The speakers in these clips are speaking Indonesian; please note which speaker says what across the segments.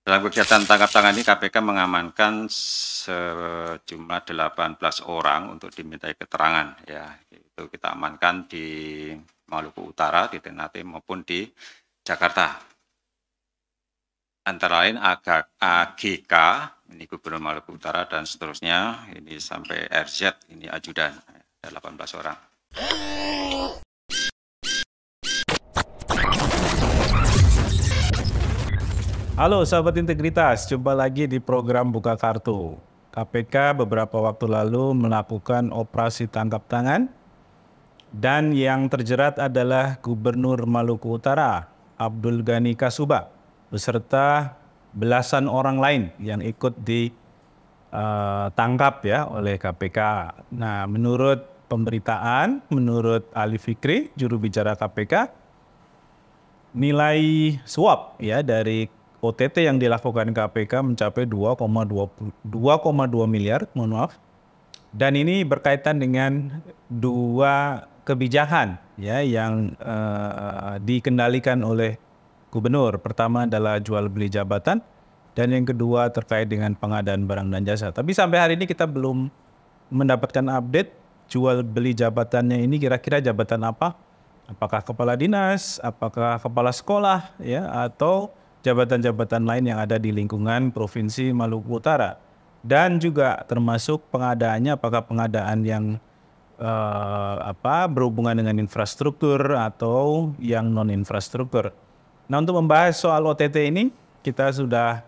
Speaker 1: Dalam kegiatan tangkap tangan ini KPK mengamankan sejumlah 18 orang untuk dimintai keterangan ya. Itu kita amankan di Maluku Utara, di Ternate maupun di Jakarta. Antara lain AGK, ini Gubernur Maluku Utara dan seterusnya, ini sampai RZ, ini ajudan, ada 18 orang.
Speaker 2: Halo sahabat integritas, jumpa lagi di program Buka Kartu. KPK beberapa waktu lalu melakukan operasi tangkap tangan dan yang terjerat adalah Gubernur Maluku Utara, Abdul Ghani Kasuba, beserta belasan orang lain yang ikut ditangkap ya oleh KPK. Nah, menurut pemberitaan, menurut Ali Fikri, juru bicara KPK, nilai suap ya dari OTT yang dilakukan KPK mencapai 2,2 miliar, mohon maaf. Dan ini berkaitan dengan dua kebijakan ya yang dikendalikan oleh gubernur. Pertama adalah jual beli jabatan dan yang kedua terkait dengan pengadaan barang dan jasa. Tapi sampai hari ini kita belum mendapatkan update jual beli jabatannya ini kira-kira jabatan apa? Apakah kepala dinas, apakah kepala sekolah ya atau jabatan-jabatan lain yang ada di lingkungan Provinsi Maluku Utara. Dan juga termasuk pengadaannya apakah pengadaan yang berhubungan dengan infrastruktur atau yang non-infrastruktur. Nah, untuk membahas soal OTT ini kita sudah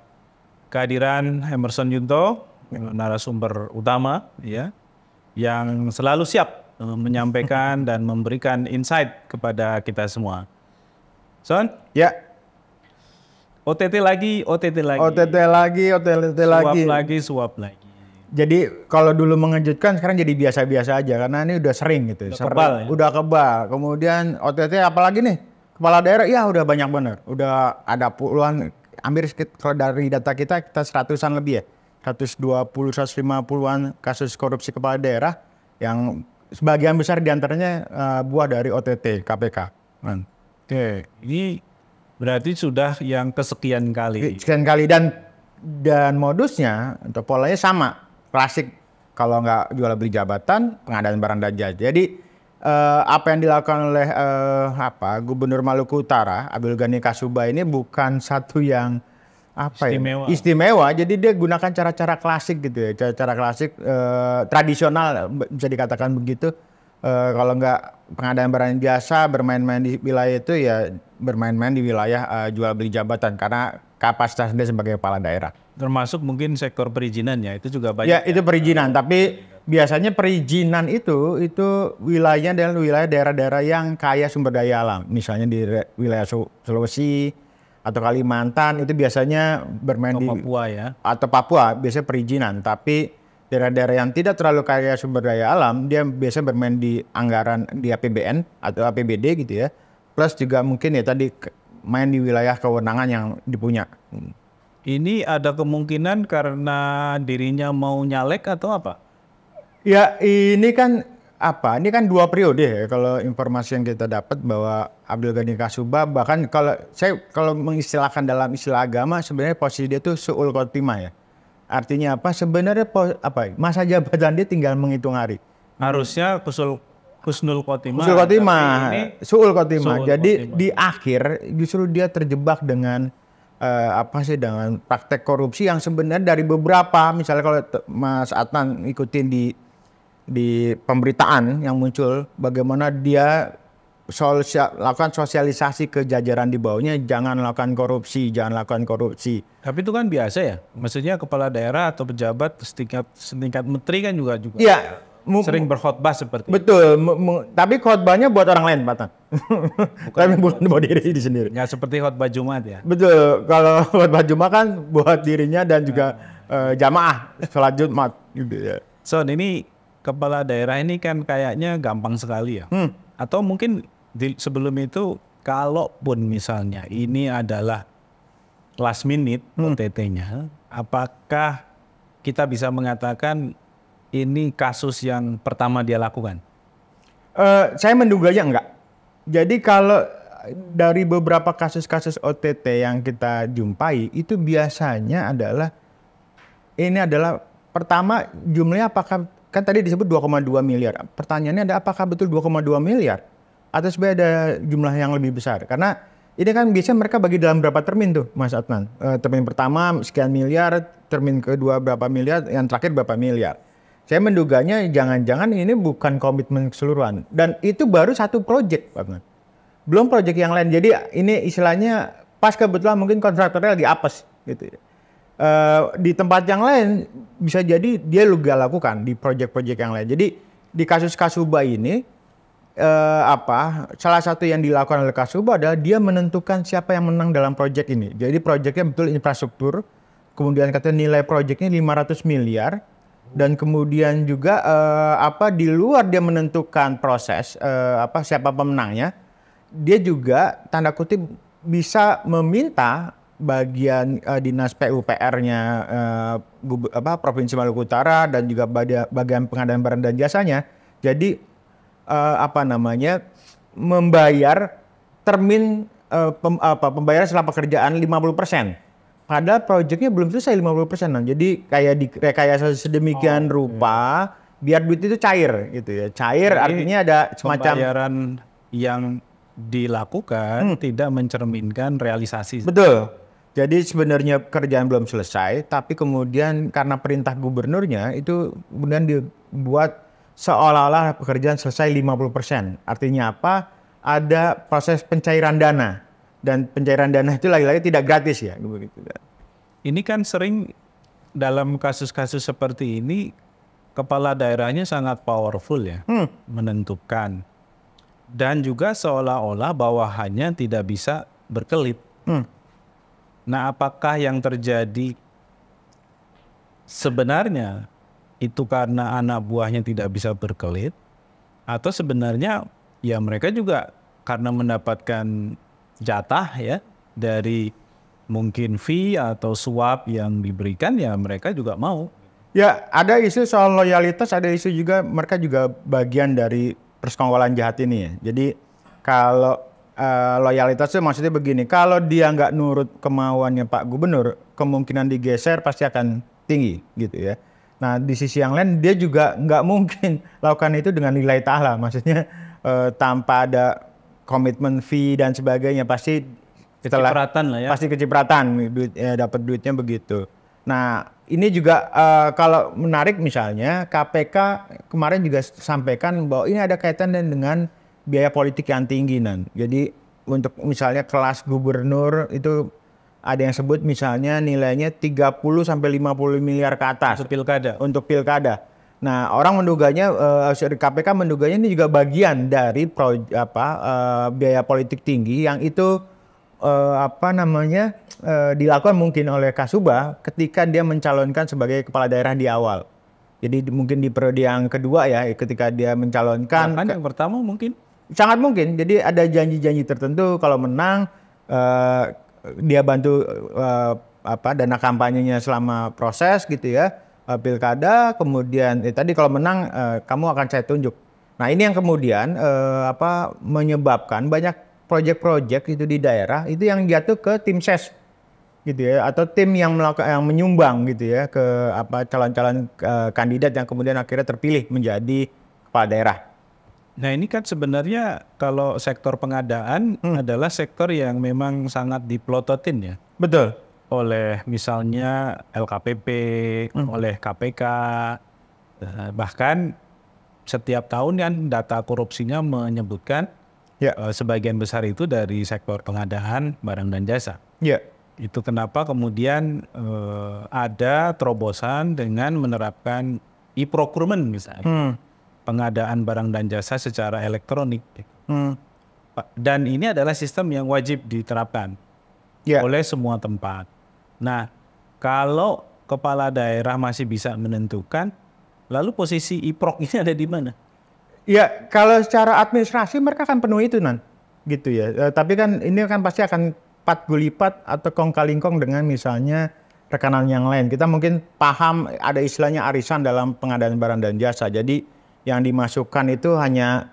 Speaker 2: kehadiran Emerson Yunto, narasumber utama ya, yang selalu siap menyampaikan dan memberikan insight kepada kita semua. Son?
Speaker 3: Ya.
Speaker 2: OTT lagi. Suap lagi.
Speaker 3: Jadi kalau dulu mengejutkan, sekarang jadi biasa-biasa aja karena ini udah sering gitu. Udah kebal. Kemudian OTT apalagi nih? Kepala daerah, ya udah banyak bener. Udah ada puluhan, hampir kalau dari data kita 100-an lebih ya. 120, 150-an kasus korupsi kepala daerah yang sebagian besar diantaranya buah dari OTT KPK.
Speaker 2: Oke, ini berarti sudah yang kesekian kali.
Speaker 3: Sekian kali dan modusnya atau polanya sama, klasik. Kalau nggak jual beli jabatan, pengadaan barang dan jasa. Jadi apa yang dilakukan oleh Gubernur Maluku Utara, Abdul Ghani Kasuba ini bukan satu yang istimewa. Jadi dia gunakan cara-cara klasik gitu ya, cara-cara klasik tradisional bisa dikatakan begitu. Kalau nggak pengadaan barang dan jasa, bermain-main di wilayah itu ya bermain-main di wilayah jual beli jabatan karena kapasitas dia sebagai kepala daerah.
Speaker 2: Termasuk mungkin sektor perizinan ya, itu juga banyak.
Speaker 3: Ya, itu perizinan, tapi biasanya perizinan itu wilayahnya adalah wilayah daerah-daerah yang kaya sumber daya alam. Misalnya di wilayah Sulawesi atau Kalimantan itu biasanya bermain
Speaker 2: di Papua ya.
Speaker 3: Atau Papua biasanya perizinan, tapi daerah-daerah yang tidak terlalu kaya sumber daya alam dia biasa bermain di anggaran di APBN atau APBD gitu ya. Plus juga mungkin ya tadi main di wilayah kewenangan yang dipunya.
Speaker 2: Ini ada kemungkinan karena dirinya mau nyalek atau apa?
Speaker 3: Ya ini kan Ini kan 2 periode ya kalau informasi yang kita dapat bahwa Abdul Ghani Kasuba bahkan kalau mengistilahkan dalam istilah agama sebenarnya posisi dia itu su'ul khotimah ya. Artinya apa? Sebenarnya masa jabatan dia tinggal menghitung hari.
Speaker 2: Harusnya husnul khotimah.
Speaker 3: Su'ul khotimah. Jadi di akhir justru dia terjebak dengan dengan praktek korupsi yang sebenarnya dari beberapa, misalnya kalau Mas Adnan ikutin di pemberitaan yang muncul bagaimana dia lakukan sosialisasi ke jajaran di bawahnya, jangan lakukan korupsi.
Speaker 2: Tapi itu kan biasa ya, maksudnya kepala daerah atau pejabat setingkat menteri kan juga
Speaker 3: ya,
Speaker 2: sering berkhotbah seperti itu.
Speaker 3: Betul, tapi khotbahnya buat orang lain, Pak Tan. Bukan buat diri sendiri.
Speaker 2: Nggak seperti khotbah Jumat ya?
Speaker 3: Betul, kalau khotbah Jumat kan buat dirinya dan juga jamaah sholat Jumat gitu ya.
Speaker 2: So, ini kepala daerah ini kan kayaknya gampang sekali ya. Atau mungkin sebelum itu kalaupun misalnya ini adalah last minute OTT-nya, apakah kita bisa mengatakan ini kasus yang pertama dia lakukan?
Speaker 3: Saya menduganya enggak. Jadi kalau dari beberapa kasus-kasus OTT yang kita jumpai itu biasanya adalah pertama jumlahnya apakah kan tadi disebut 2,2 miliar. Pertanyaannya ada apakah betul 2,2 miliar atau sebenarnya ada jumlah yang lebih besar? Karena ini kan biasanya mereka bagi dalam berapa termin tuh Mas Adnan. Termin pertama sekian miliar, termin kedua berapa miliar, yang terakhir berapa miliar. Saya menduganya jangan-jangan ini bukan komitmen keseluruhan. Dan itu baru satu proyek, Pak Adnan. Belum proyek yang lain. Jadi ini istilahnya pas kebetulan mungkin kontraktornya lagi apes gitu ya. Di tempat yang lain bisa jadi dia juga lakukan di proyek-proyek yang lain. Jadi di kasus Kasuba ini salah satu yang dilakukan oleh Kasuba adalah dia menentukan siapa yang menang dalam proyek ini. Jadi proyeknya betul infrastruktur, kemudian katanya nilai proyeknya 500 miliar dan kemudian juga di luar dia menentukan proses siapa pemenangnya, dia juga tanda kutip bisa meminta bagian dinas PUPR-nya Provinsi Maluku Utara dan juga bagian pengadaan barang dan jasanya. Jadi membayar termin pembayaran setelah pekerjaan 50%. Padahal proyeknya belum selesai 50%. Jadi kayak direkayasa sedemikian rupa biar duit itu cair gitu ya. Cair jadi, artinya ada semacam
Speaker 2: pembayaran yang dilakukan tidak mencerminkan realisasi.
Speaker 3: Betul. Jadi sebenarnya pekerjaan belum selesai, tapi kemudian karena perintah gubernurnya itu kemudian dibuat seolah-olah pekerjaan selesai 50%. Artinya apa? Ada proses pencairan dana. Dan pencairan dana itu lagi-lagi tidak gratis ya.
Speaker 2: Ini kan sering dalam kasus-kasus seperti ini, kepala daerahnya sangat powerful ya, menentukan. Dan juga seolah-olah bawahannya tidak bisa berkelit. Nah, apakah yang terjadi sebenarnya itu karena anak buahnya tidak bisa berkelit, atau sebenarnya ya mereka juga karena mendapatkan jatah ya dari mungkin fee atau suap yang diberikan, ya mereka juga mau.
Speaker 3: Ya, ada isu soal loyalitas, ada isu juga mereka juga bagian dari persekongkolan jahat ini ya. Jadi kalau loyalitas itu maksudnya begini, kalau dia nggak nurut kemauannya Pak Gubernur, kemungkinan digeser pasti akan tinggi gitu ya. Nah di sisi yang lain dia juga nggak mungkin lakukan itu dengan nilai ta'ala, maksudnya tanpa ada komitmen fee dan sebagainya, pasti
Speaker 2: kecipratan lah ya.
Speaker 3: Pasti kecipratan, dapat duitnya begitu. Nah ini juga kalau menarik misalnya KPK kemarin juga sampaikan bahwa ini ada kaitan dengan biaya politik yang tinggi Jadi untuk misalnya kelas gubernur itu ada yang sebut misalnya nilainya 30 sampai 50 miliar ke atas untuk pilkada. Nah, orang menduganya KPK menduganya ini juga bagian dari biaya politik tinggi yang itu dilakukan mungkin oleh Kasuba ketika dia mencalonkan sebagai kepala daerah di awal. Jadi mungkin di periode yang kedua ya, ketika dia mencalonkan.
Speaker 2: Bahkan yang pertama mungkin.
Speaker 3: Sangat mungkin. Jadi ada janji-janji tertentu kalau menang dia bantu dana kampanyenya selama proses gitu ya, pilkada. Kemudian tadi kalau menang kamu akan saya tunjuk. Nah ini yang kemudian menyebabkan banyak proyek-proyek itu di daerah itu yang jatuh ke tim ses gitu ya, atau tim yang menyumbang gitu ya ke calon-calon kandidat yang kemudian akhirnya terpilih menjadi kepala daerah.
Speaker 2: Nah ini kan sebenarnya kalau sektor pengadaan adalah sektor yang memang sangat diplototin ya.
Speaker 3: Betul.
Speaker 2: Oleh misalnya LKPP, oleh KPK, bahkan setiap tahun kan data korupsinya menyebutkan sebagian besar itu dari sektor pengadaan barang dan jasa.
Speaker 3: Ya.
Speaker 2: Itu kenapa kemudian ada terobosan dengan menerapkan e-procurement misalnya. Pengadaan barang dan jasa secara elektronik. Dan ini adalah sistem yang wajib diterapkan oleh semua tempat. Nah, kalau kepala daerah masih bisa menentukan, lalu posisi e-proc ini ada di mana?
Speaker 3: Ya, kalau secara administrasi mereka akan penuhi itu gitu ya. Tapi kan ini kan pasti akan pat-gulipat atau kong-kalingkong dengan misalnya rekanan yang lain. Kita mungkin paham ada istilahnya arisan dalam pengadaan barang dan jasa. Jadi yang dimasukkan itu hanya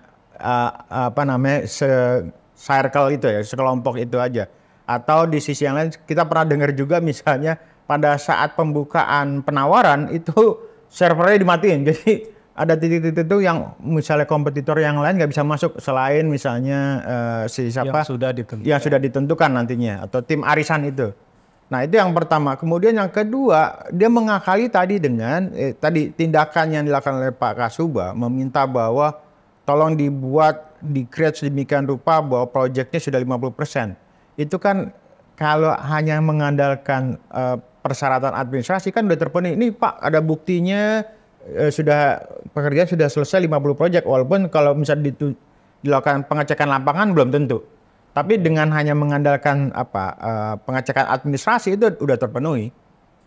Speaker 3: circle itu ya, sekelompok itu aja. Atau di sisi yang lain kita pernah dengar juga misalnya pada saat pembukaan penawaran itu servernya dimatiin. Jadi ada titik-titik itu yang misalnya kompetitor yang lain nggak bisa masuk selain misalnya si siapa yang sudah ditentukan nantinya atau tim arisan itu. Nah itu yang pertama. Kemudian yang kedua dia mengakali tadi dengan tadi tindakan yang dilakukan oleh Pak Kasuba meminta bahwa tolong dibuat di-create sedemikian rupa bahwa proyeknya sudah 50%. Itu kan kalau hanya mengandalkan persyaratan administrasi kan udah terpenuhi. Ini Pak ada buktinya sudah pekerjaan sudah selesai 50 proyek walaupun kalau misalnya dilakukan pengecekan lapangan belum tentu. Tapi dengan hanya mengandalkan pengecekan administrasi itu udah terpenuhi.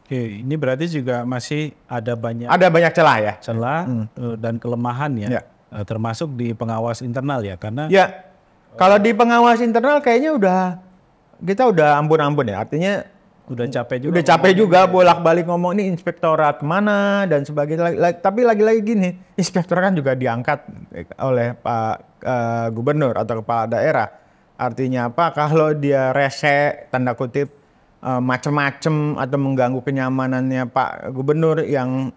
Speaker 2: Oke, ini berarti juga masih ada
Speaker 3: banyak celah ya.
Speaker 2: Celah dan kelemahan ya. Termasuk di pengawas internal ya karena
Speaker 3: kalau di pengawas internal kayaknya kita udah ampun-ampun ya. Artinya
Speaker 2: udah capek
Speaker 3: juga bolak-balik ngomong ini inspektorat kemana dan sebagainya. Tapi lagi-lagi gini, inspektorat kan juga diangkat oleh Pak Gubernur atau kepala daerah. Artinya apa? Kalau dia rese tanda kutip macem-macem atau mengganggu kenyamanannya Pak Gubernur yang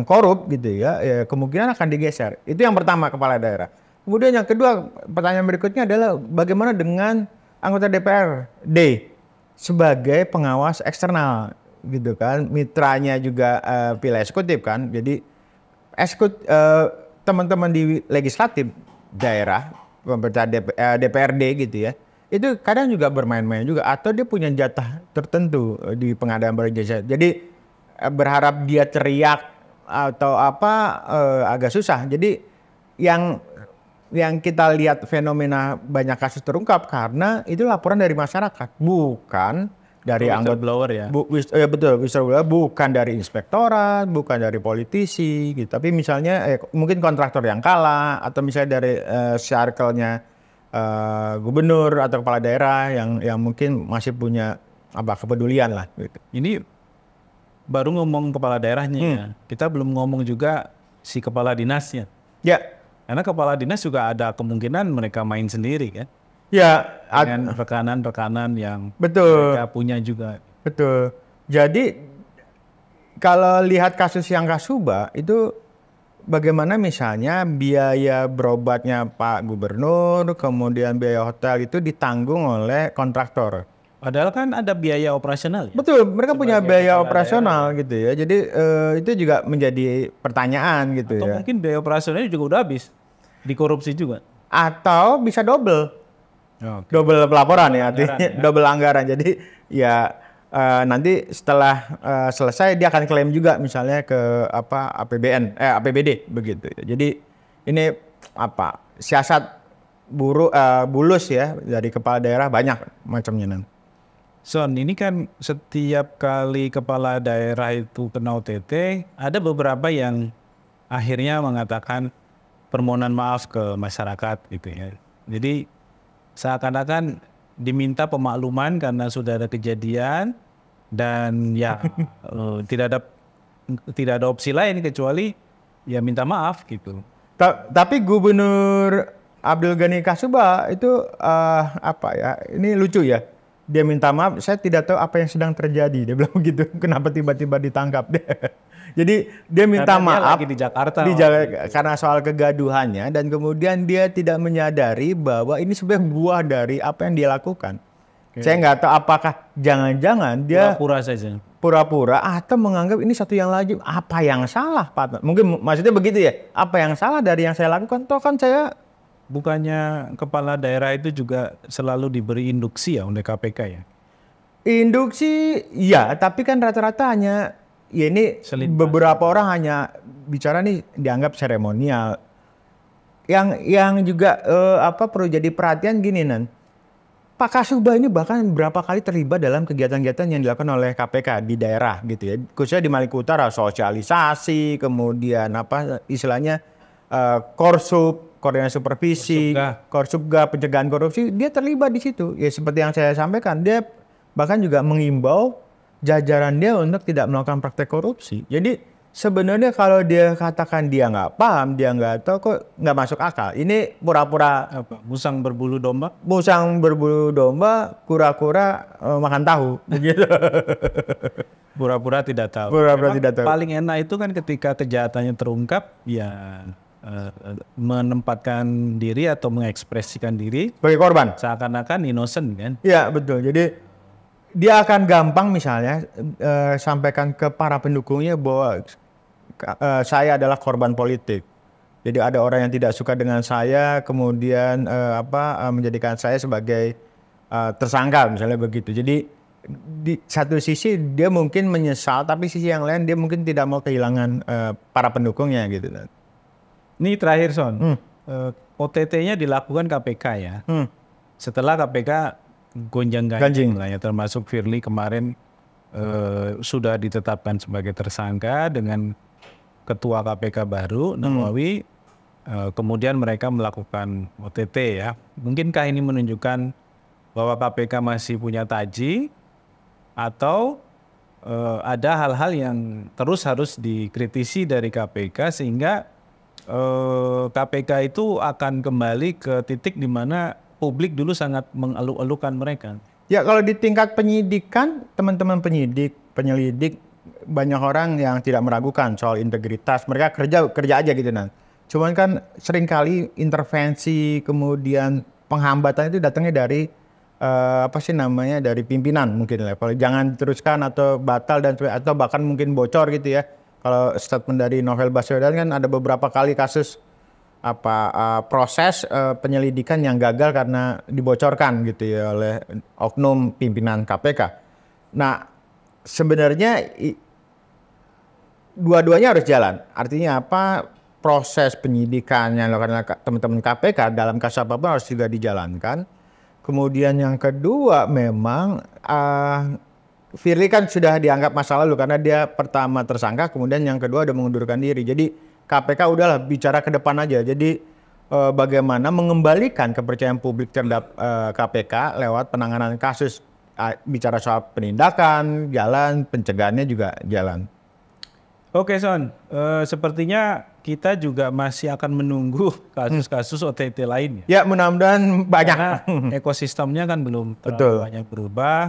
Speaker 3: korup gitu ya, kemungkinan akan digeser. Itu yang pertama kepala daerah. Kemudian yang kedua pertanyaan berikutnya adalah bagaimana dengan anggota DPRD sebagai pengawas eksternal gitu kan, mitranya juga pilar eksekutif kan. Jadi teman-teman di legislatif daerah pemerintah DPRD gitu ya, itu kadang juga bermain-main juga atau dia punya jatah tertentu di pengadaan barang jasa. Jadi berharap dia teriak atau agak susah. Jadi yang kita lihat fenomena banyak kasus terungkap karena itu laporan dari masyarakat, bukan dari anggota
Speaker 2: blower ya.
Speaker 3: Betul, whistleblower, bukan dari inspektorat, bukan dari politisi gitu. Tapi misalnya mungkin kontraktor yang kalah atau misalnya dari circle-nya gubernur atau kepala daerah yang mungkin masih punya kepedulian lah gitu.
Speaker 2: Ini baru ngomong kepala daerahnya ya. Kita belum ngomong juga si kepala dinasnya.
Speaker 3: Ya.
Speaker 2: Karena kepala dinas juga ada kemungkinan mereka main sendiri kan.
Speaker 3: Ya,
Speaker 2: dengan rekanan-rekanan yang
Speaker 3: mereka
Speaker 2: punya juga.
Speaker 3: Betul. Jadi kalau lihat kasus yang Kasuba itu bagaimana misalnya biaya berobatnya Pak Gubernur, kemudian biaya hotel itu ditanggung oleh kontraktor.
Speaker 2: Padahal kan ada biaya operasional ya?
Speaker 3: Betul, mereka punya biaya operasional gitu ya. Jadi itu juga menjadi pertanyaan gitu
Speaker 2: atau
Speaker 3: ya.
Speaker 2: Mungkin biaya operasionalnya juga udah habis, dikorupsi juga.
Speaker 3: Atau bisa double. Double pelaporan ya, artinya double anggaran. Jadi ya nanti setelah selesai dia akan klaim juga misalnya ke APBD begitu. Jadi ini siasat bulus ya dari kepala daerah banyak macamnya nanti.
Speaker 2: Son, ini kan setiap kali kepala daerah itu kena OTT, ada beberapa yang akhirnya mengatakan permohonan maaf ke masyarakat gitu ya. Jadi seakan-akan diminta pemakluman karena sudah ada kejadian dan ya tidak ada opsi lain kecuali ya minta maaf gitu.
Speaker 3: Tapi Gubernur Abdul Ghani Kasuba itu ini lucu ya. Dia minta maaf, saya tidak tahu apa yang sedang terjadi. Dia bilang begitu, kenapa tiba-tiba ditangkap. Jadi dia minta maaf
Speaker 2: dia lagi di Jakarta
Speaker 3: karena soal kegaduhannya dan kemudian dia tidak menyadari bahwa ini sebenarnya buah dari apa yang dia lakukan. Saya nggak tahu apakah jangan-jangan dia pura-pura atau menganggap ini satu yang lazim. Apa yang salah, Pak? Mungkin maksudnya begitu ya. Apa yang salah dari yang saya lakukan? Toh kan saya
Speaker 2: bukannya kepala daerah itu juga selalu diberi induksi ya oleh KPK ya?
Speaker 3: Induksi ya, tapi kan rata-rata hanya ya ini beberapa orang hanya bicara nih dianggap seremonial. Yang juga perlu jadi perhatian gini Pak Kasuba ini bahkan berapa kali terlibat dalam kegiatan-kegiatan yang dilakukan oleh KPK di daerah gitu ya. Khususnya di Maluku Utara, sosialisasi, kemudian istilahnya Korsub, koordinasi supervisi, Korsubga, pencegahan korupsi, dia terlibat di situ. Ya seperti yang saya sampaikan, dia bahkan juga mengimbau jajaran dia untuk tidak melakukan praktek korupsi. Jadi sebenarnya kalau dia katakan dia nggak paham, dia nggak tahu, kok nggak masuk akal. Ini pura-pura
Speaker 2: Apa? Musang berbulu domba?
Speaker 3: musang berbulu domba, kura-kura makan tahu, begitu.
Speaker 2: Pura-pura tidak tahu.
Speaker 3: Pura-pura
Speaker 2: Memang
Speaker 3: tidak tahu.
Speaker 2: paling enak itu kan ketika kejahatannya terungkap, ya menempatkan diri atau mengekspresikan diri
Speaker 3: Sebagai korban.
Speaker 2: seakan-akan innocent kan.
Speaker 3: Iya betul. Jadi dia akan gampang misalnya sampaikan ke para pendukungnya bahwa saya adalah korban politik. Jadi ada orang yang tidak suka dengan saya, kemudian menjadikan saya sebagai tersangka misalnya begitu. Jadi di satu sisi dia mungkin menyesal, tapi sisi yang lain dia mungkin tidak mau kehilangan para pendukungnya gitu.
Speaker 2: Ini terakhir Son, OTT-nya dilakukan KPK ya. Setelah KPK gonjang-ganjing lah ya, termasuk Firly kemarin sudah ditetapkan sebagai tersangka dengan Ketua KPK baru Nawawi. Kemudian mereka melakukan OTT ya. Mungkinkah ini menunjukkan bahwa KPK masih punya taji atau ada hal-hal yang terus harus dikritisi dari KPK sehingga KPK itu akan kembali ke titik di mana publik dulu sangat mengeluh-elukan mereka.
Speaker 3: Ya kalau di tingkat penyidikan, teman-teman penyidik, penyelidik, banyak orang yang tidak meragukan soal integritas. Mereka kerja aja gitu nah. Cuman kan seringkali intervensi kemudian penghambatan itu datangnya dari dari pimpinan mungkin level. Jangan diteruskan atau batal dan atau bahkan mungkin bocor gitu ya. Kalau statement dari Novel Baswedan kan ada beberapa kali kasus proses penyelidikan yang gagal karena dibocorkan gitu ya oleh oknum pimpinan KPK. Nah, sebenarnya dua-duanya harus jalan. Artinya apa? Proses penyidikan yang dilakukan oleh teman-teman KPK dalam kasus apapun harus juga dijalankan. Kemudian yang kedua memang Firly kan sudah dianggap masa lalu karena dia pertama tersangka, kemudian yang kedua udah mengundurkan diri. Jadi KPK udahlah bicara ke depan aja. Jadi bagaimana mengembalikan kepercayaan publik terhadap KPK lewat penanganan kasus. Bicara soal penindakan, jalan, pencegahannya juga jalan.
Speaker 2: Oke Son, sepertinya kita juga masih akan menunggu kasus-kasus OTT lainnya.
Speaker 3: Ya mudah-mudahan banyak.
Speaker 2: Karena ekosistemnya kan belum terlalu
Speaker 3: Betul.
Speaker 2: banyak berubah.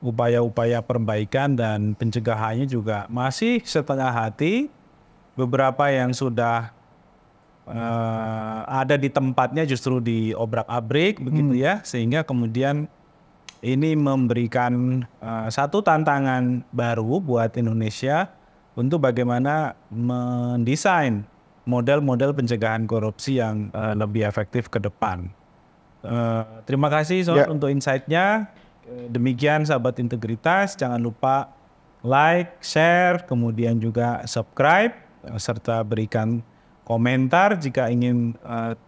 Speaker 2: Upaya-upaya perbaikan dan pencegahannya juga masih setengah hati. Beberapa yang sudah ada di tempatnya justru diobrak-abrik begitu ya. Sehingga kemudian ini memberikan satu tantangan baru buat Indonesia untuk bagaimana mendesain model-model pencegahan korupsi yang lebih efektif ke depan. Terima kasih Son untuk insight-nya. Demikian sahabat integritas, jangan lupa like, share, kemudian juga subscribe, serta berikan komentar jika ingin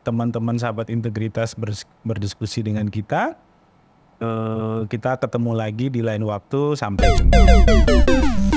Speaker 2: teman-teman sahabat integritas berdiskusi dengan kita. Kita ketemu lagi di lain waktu, sampai jumpa.